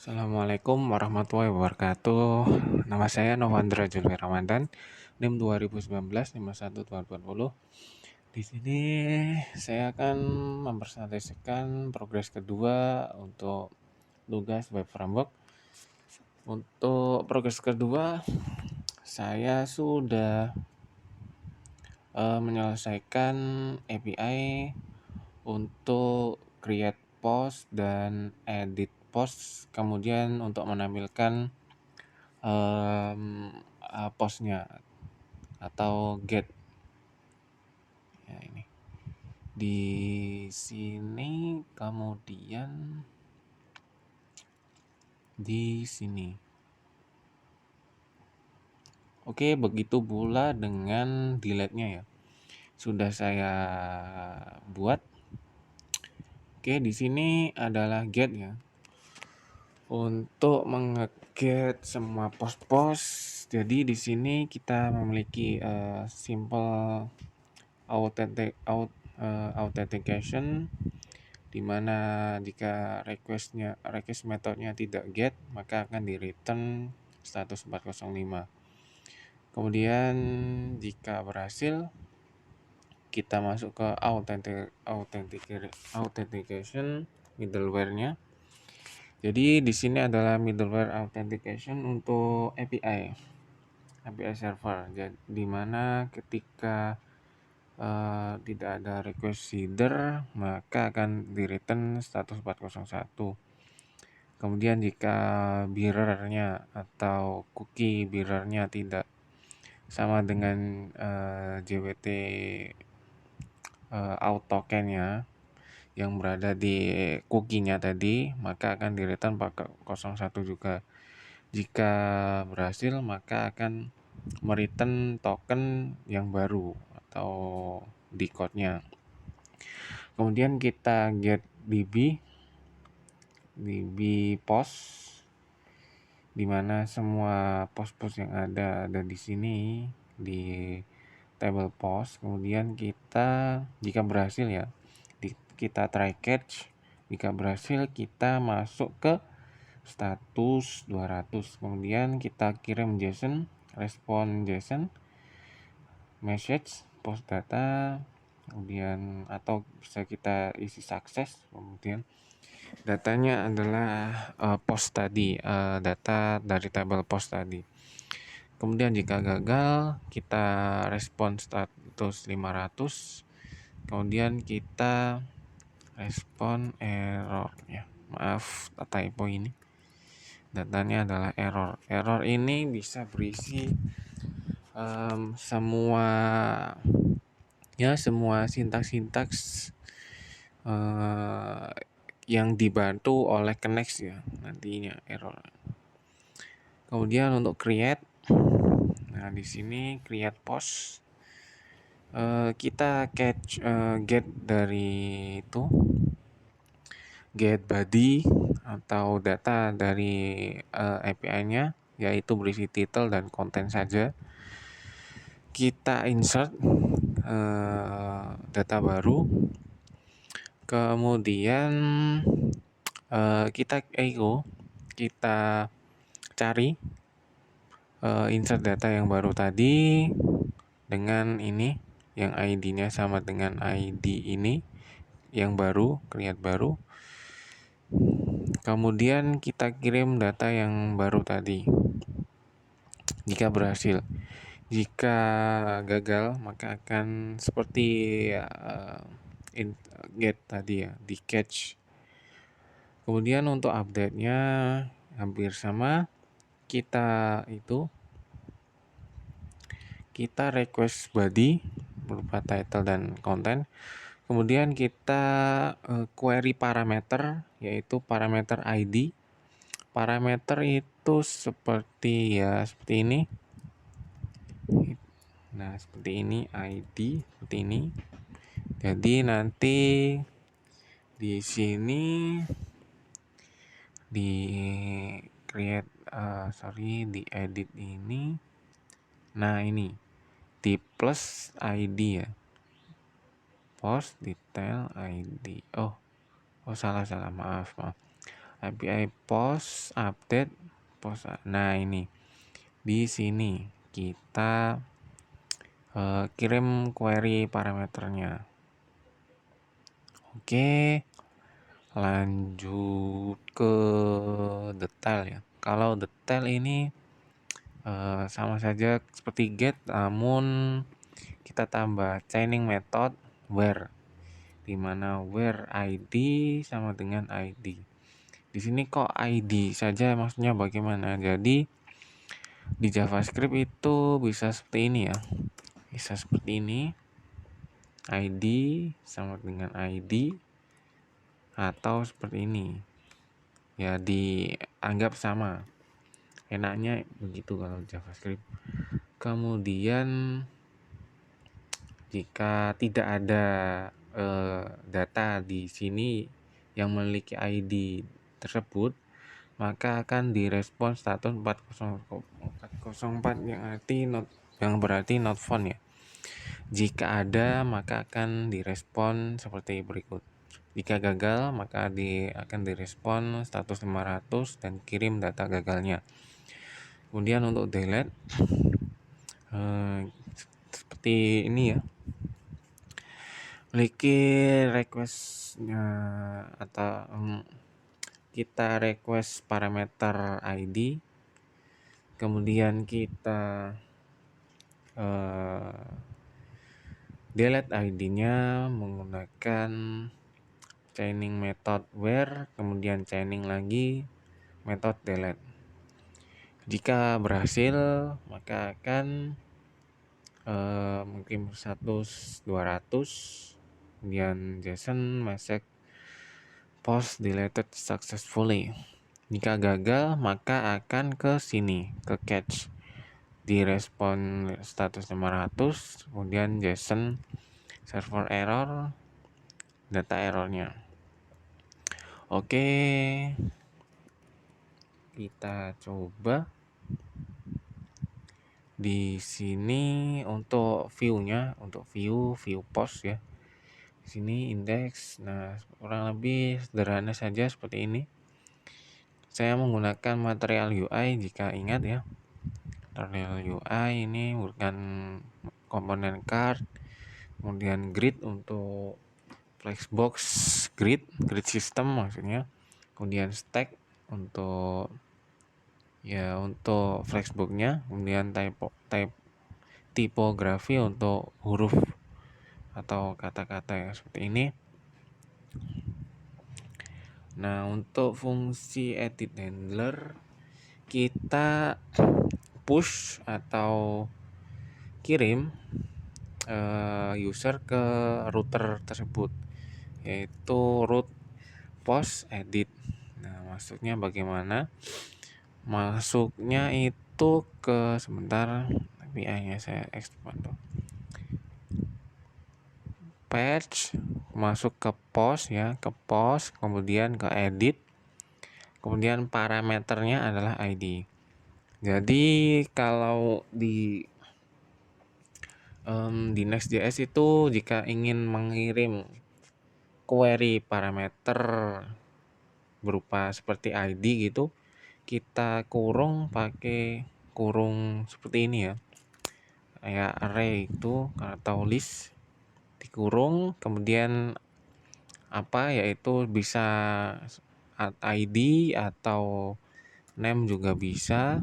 Assalamualaikum warahmatullahi wabarakatuh. Nama saya Novandra Julwi Ramadan, NIM 2019 51 Di sini saya akan mempresentasikan progres kedua untuk tugas web framework. Untuk progres kedua, saya sudah menyelesaikan API untuk create post dan edit post, kemudian untuk menampilkan postnya atau get ya ini di sini, kemudian di sini. Oke, begitu pula dengan delete-nya ya, sudah saya buat. Oke, di sini adalah get ya, untuk menge-get semua post-post. Jadi di sini kita memiliki simple authentication, di mana jika request metodenya tidak get, maka akan di return status 405. Kemudian jika berhasil, kita masuk ke authentication middleware-nya. Jadi di sini adalah middleware authentication untuk API server, di mana ketika tidak ada request header, maka akan di return status 401. Kemudian jika bearer-nya atau cookie bearer-nya tidak sama dengan JWT out token-nya yang berada di cookie-nya tadi, maka akan di return 401 juga. Jika berhasil, maka akan mereturn token yang baru atau di code-nya. Kemudian kita get db post, di mana semua post-post yang ada di sini di table post. Kemudian kita, jika berhasil ya, kita try catch. Jika berhasil, kita masuk ke status 200. Kemudian kita kirim JSON, respon JSON, message, post data, kemudian atau bisa kita isi sukses. Kemudian datanya adalah post tadi, data dari tabel post tadi. Kemudian jika gagal, kita respon status 500. Kemudian kita respon errornya. Maaf, typo ini. Datanya adalah error. Error ini bisa berisi semua sintaks-sintaks yang dibantu oleh Connect ya, nantinya error. Kemudian untuk create, nah di sini create post, kita catch get dari itu, get body atau data dari API-nya, yaitu berisi title dan konten saja. Kita insert data baru, kemudian kita cari insert data yang baru tadi dengan ini yang ID-nya sama dengan ID ini yang baru, create baru. Kemudian kita kirim data yang baru tadi jika berhasil. Jika gagal, maka akan seperti get tadi ya, di catch. Kemudian untuk update-nya hampir sama. Kita request body berupa title dan konten. Kemudian kita query parameter, yaitu parameter ID. Parameter itu seperti ini. Nah, seperti ini, ID seperti ini. Jadi nanti di sini di di edit ini. Nah, ini di plus ID ya. Post detail ID. Oh salah, maaf. API post update post. Nah, ini di sini kita kirim query parameternya. Oke, lanjut ke detail ya. Kalau detail ini sama saja seperti get, namun kita tambah chaining method where, di mana where ID sama dengan ID. Di sini kok ID saja, maksudnya bagaimana? Jadi di JavaScript itu bisa seperti ini ya. Bisa seperti ini. ID sama dengan ID atau seperti ini. Ya dianggap sama. Enaknya begitu kalau JavaScript. Kemudian jika tidak ada data di sini yang memiliki ID tersebut, maka akan direspon status 404 yang berarti not found ya. Jika ada, maka akan direspon seperti berikut. Jika gagal, maka akan direspon status 500 dan kirim data gagalnya. Kemudian untuk delete seperti ini ya. Memiliki requestnya atau kita request parameter ID, kemudian kita delete ID-nya menggunakan chaining method where, kemudian chaining lagi method delete. Jika berhasil, maka akan mungkin 100 200, kemudian JSON message post deleted successfully. Jika gagal, maka akan ke sini, ke catch, direspon status 500, kemudian JSON server error, data errornya. Oke, kita coba di sini untuk view-nya, untuk view post ya. Di sini index. Nah, kurang lebih sederhana saja seperti ini. Saya menggunakan material UI jika ingat ya. Material UI ini bukan komponen card, kemudian grid untuk flexbox, grid system maksudnya, kemudian stack untuk flexboxnya, kemudian tipografi untuk huruf atau kata-kata ya seperti ini. Nah, untuk fungsi edit handler kita push atau kirim user ke router tersebut, yaitu root post edit. Nah, maksudnya bagaimana? Masuknya itu ke sebentar API-nya saya expand tuh. Patch masuk ke post ya, ke post, kemudian ke edit, kemudian parameternya adalah ID. Jadi kalau di Next.js itu jika ingin mengirim query parameter berupa seperti ID gitu, kita kurung pakai kurung seperti ini ya, kayak array itu atau list dikurung, kemudian yaitu bisa ID atau name juga bisa.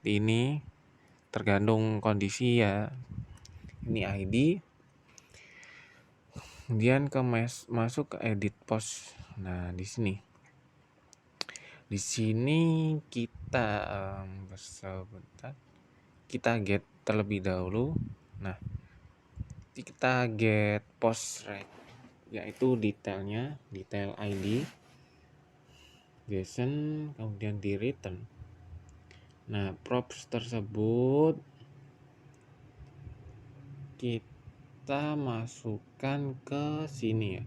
Ini tergantung kondisi ya. Ini ID, kemudian masuk ke edit post. Nah, di sini kita kita get terlebih dahulu. Nah, kita get post rec, yaitu detail ID, JSON, kemudian di return. Nah, props tersebut kita masukkan ke sini ya,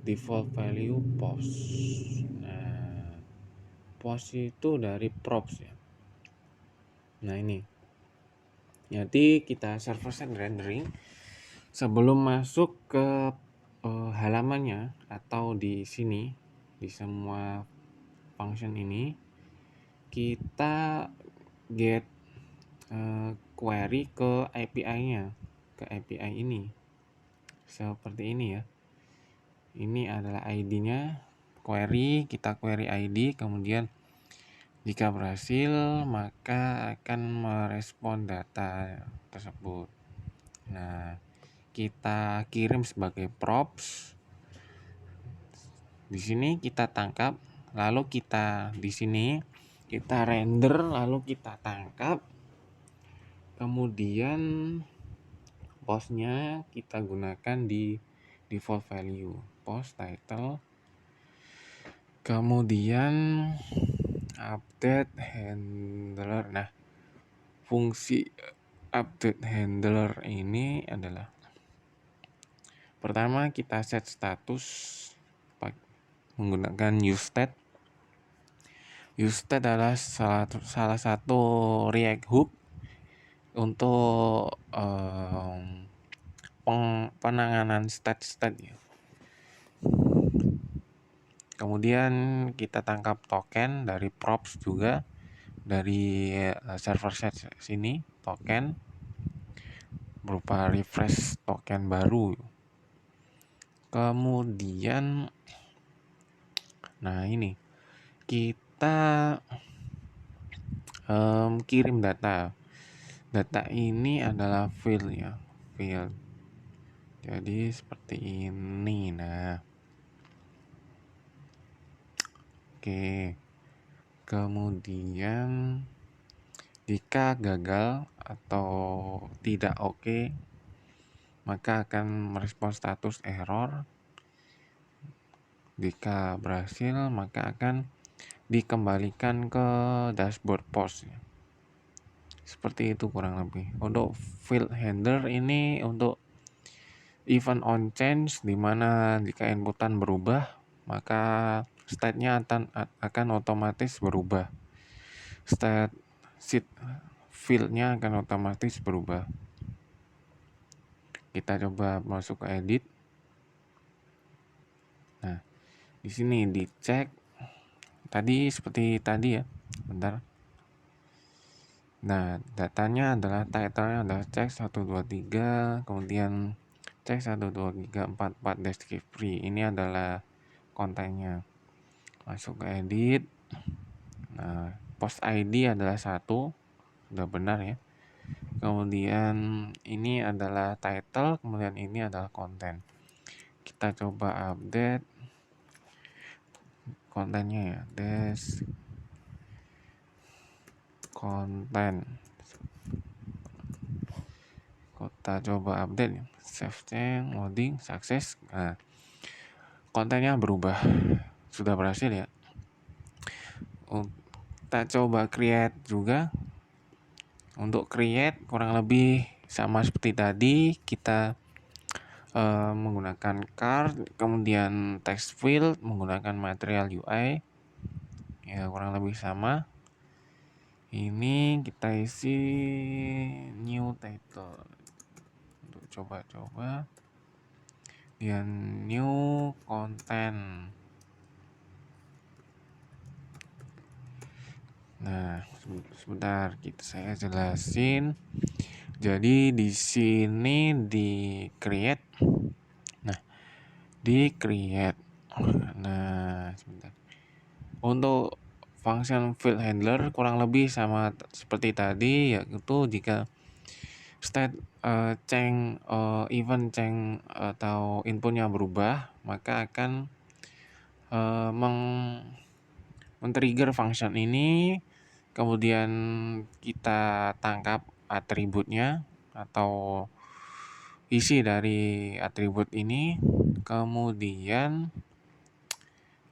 default value post. Nah, post itu dari props ya. Nah, ini jadi kita server side rendering sebelum masuk ke halamannya atau di sini, di semua function ini kita get query ke API-nya, ke API ini seperti ini ya. Ini adalah ID-nya, query, kita query ID, kemudian jika berhasil maka akan merespon data tersebut. Nah, kita kirim sebagai props. Di sini kita tangkap, lalu kita di sini kita render, lalu kita tangkap. Kemudian postnya kita gunakan di default value, post title. Kemudian update handler. Nah, fungsi update handler ini adalah pertama kita set status menggunakan useState. useState adalah salah satu React hook untuk penanganan state ya. Kemudian kita tangkap token dari props juga, dari server set sini token berupa refresh token baru. Kemudian nah ini kita kirim data ini adalah field ya, field. Jadi seperti ini. Nah, oke. Kemudian jika gagal atau tidak oke, maka akan merespon status error. Jika berhasil, maka akan dikembalikan ke dashboard post. Seperti itu kurang lebih. Untuk field handler ini untuk event on change, di mana jika inputan berubah, maka state-nya akan otomatis berubah. State sheet field-nya akan otomatis berubah. Kita coba masuk ke edit. Nah, di sini dicek. Tadi seperti tadi ya. Bentar. Nah, datanya adalah title-nya adalah check 123, kemudian check 12344 description. Ini adalah kontennya. Masuk ke edit. Nah, post ID adalah 1, sudah benar ya. Kemudian ini adalah title, kemudian ini adalah konten. Kita coba update kontennya ya, des konten. Kita coba update, save change, loading, sukses. Nah, kontennya berubah, sudah berhasil ya. Kita coba create juga. Untuk create kurang lebih sama seperti tadi, kita menggunakan card, kemudian text field menggunakan material UI ya, kurang lebih sama. Ini kita isi new title untuk coba-coba, dan new content. Nah, sebentar saya jelasin. Jadi di sini di create. Nah, di create. Nah, sebentar. Untuk function field handler kurang lebih sama seperti tadi, yaitu jika state event change atau inputnya berubah, maka akan men-trigger function ini. Kemudian kita tangkap atributnya atau isi dari atribut ini, kemudian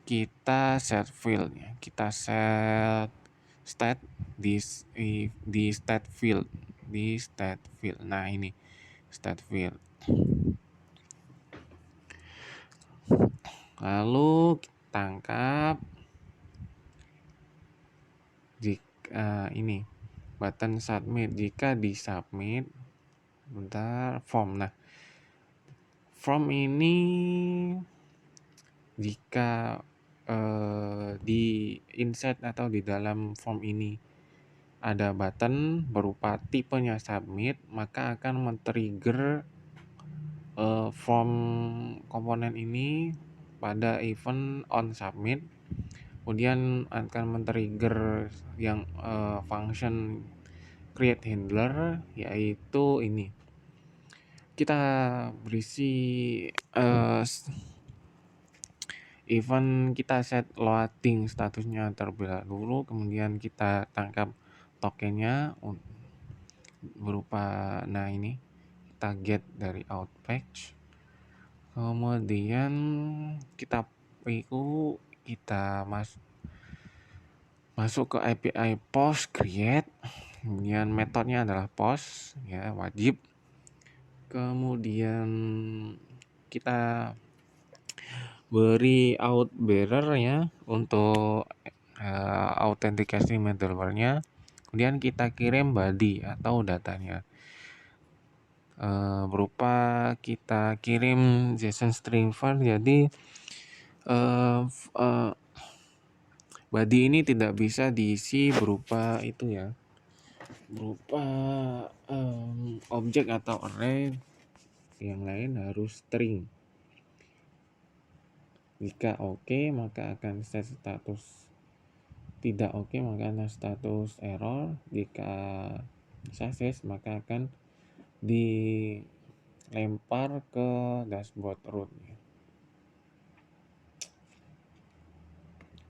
kita set field ya, kita set state di state field, Nah, ini state field. Lalu kita tangkap jika ini button submit. Jika di submit, bentar, form. Nah, form ini jika di insert atau di dalam form ini ada button berupa tipenya submit, maka akan men-trigger form komponen ini pada event on submit. Kemudian akan men-trigger yang function create handler, yaitu ini. Kita berisi event, kita set loading statusnya terlebih dahulu, kemudian kita tangkap tokennya berupa ini kita get dari out page, kemudian kita masuk ke API post create, kemudian metodenya adalah post ya, wajib. Kemudian kita beri out bearer ya untuk authentication middleware-nya. Kemudian kita kirim body atau datanya berupa kita kirim JSON string file. Jadi body ini tidak bisa diisi berupa itu ya, berupa objek atau array, yang lain harus string. Jika oke, maka akan set status, tidak oke maka akan status error. Jika sukses maka akan dilempar ke dashboard root.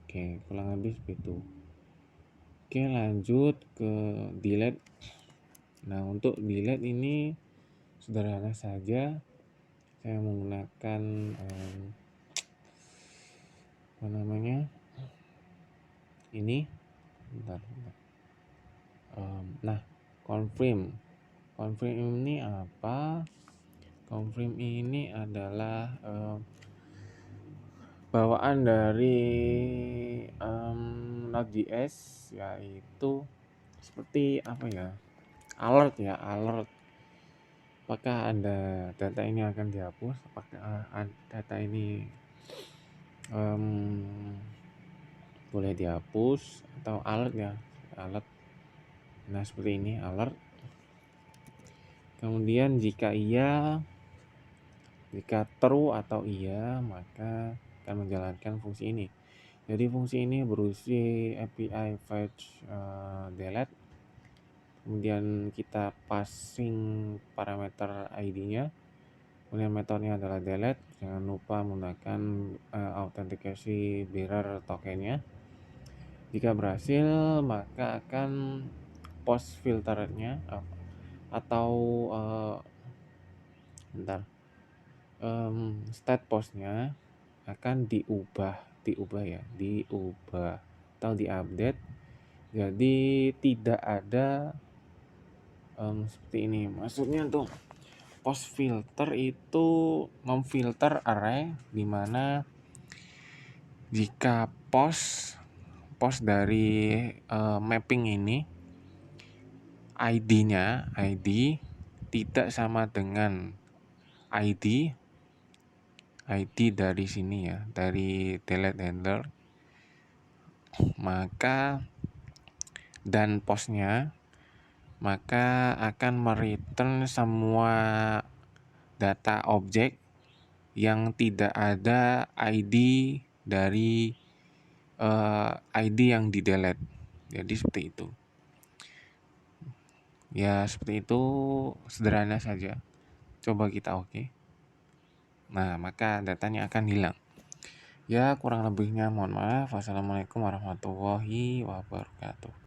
Oke, kurang lebih begitu. Oke, lanjut ke delete. Nah, untuk delete ini sederhana saja. Saya menggunakan ini. Bentar. Nah, confirm ini apa? Confirm ini adalah bawaan dari Node.js, yaitu seperti apa ya, alert. Apakah ada data ini akan dihapus, apakah data ini boleh dihapus, atau alert. Nah, seperti ini alert. Kemudian jika true atau iya, maka akan menjalankan fungsi ini. Jadi fungsi ini berusi API fetch delete. Kemudian kita passing parameter ID-nya. Kemudian metodenya adalah delete. Jangan lupa menggunakan authentication bearer tokennya. Jika berhasil, maka akan post filternya atau state postnya akan diubah atau diupdate. Jadi tidak ada seperti ini. Maksudnya tuh post filter itu memfilter array, dimana jika post dari mapping ini ID tidak sama dengan ID dari sini ya, dari delete handler, maka dan postnya, maka akan mereturn semua data objek yang tidak ada ID dari ID yang di delete. Jadi seperti itu ya, seperti itu, sederhana saja. Coba kita oke. Nah, maka datanya akan hilang. Ya, kurang lebihnya mohon maaf. Wassalamualaikum warahmatullahi wabarakatuh.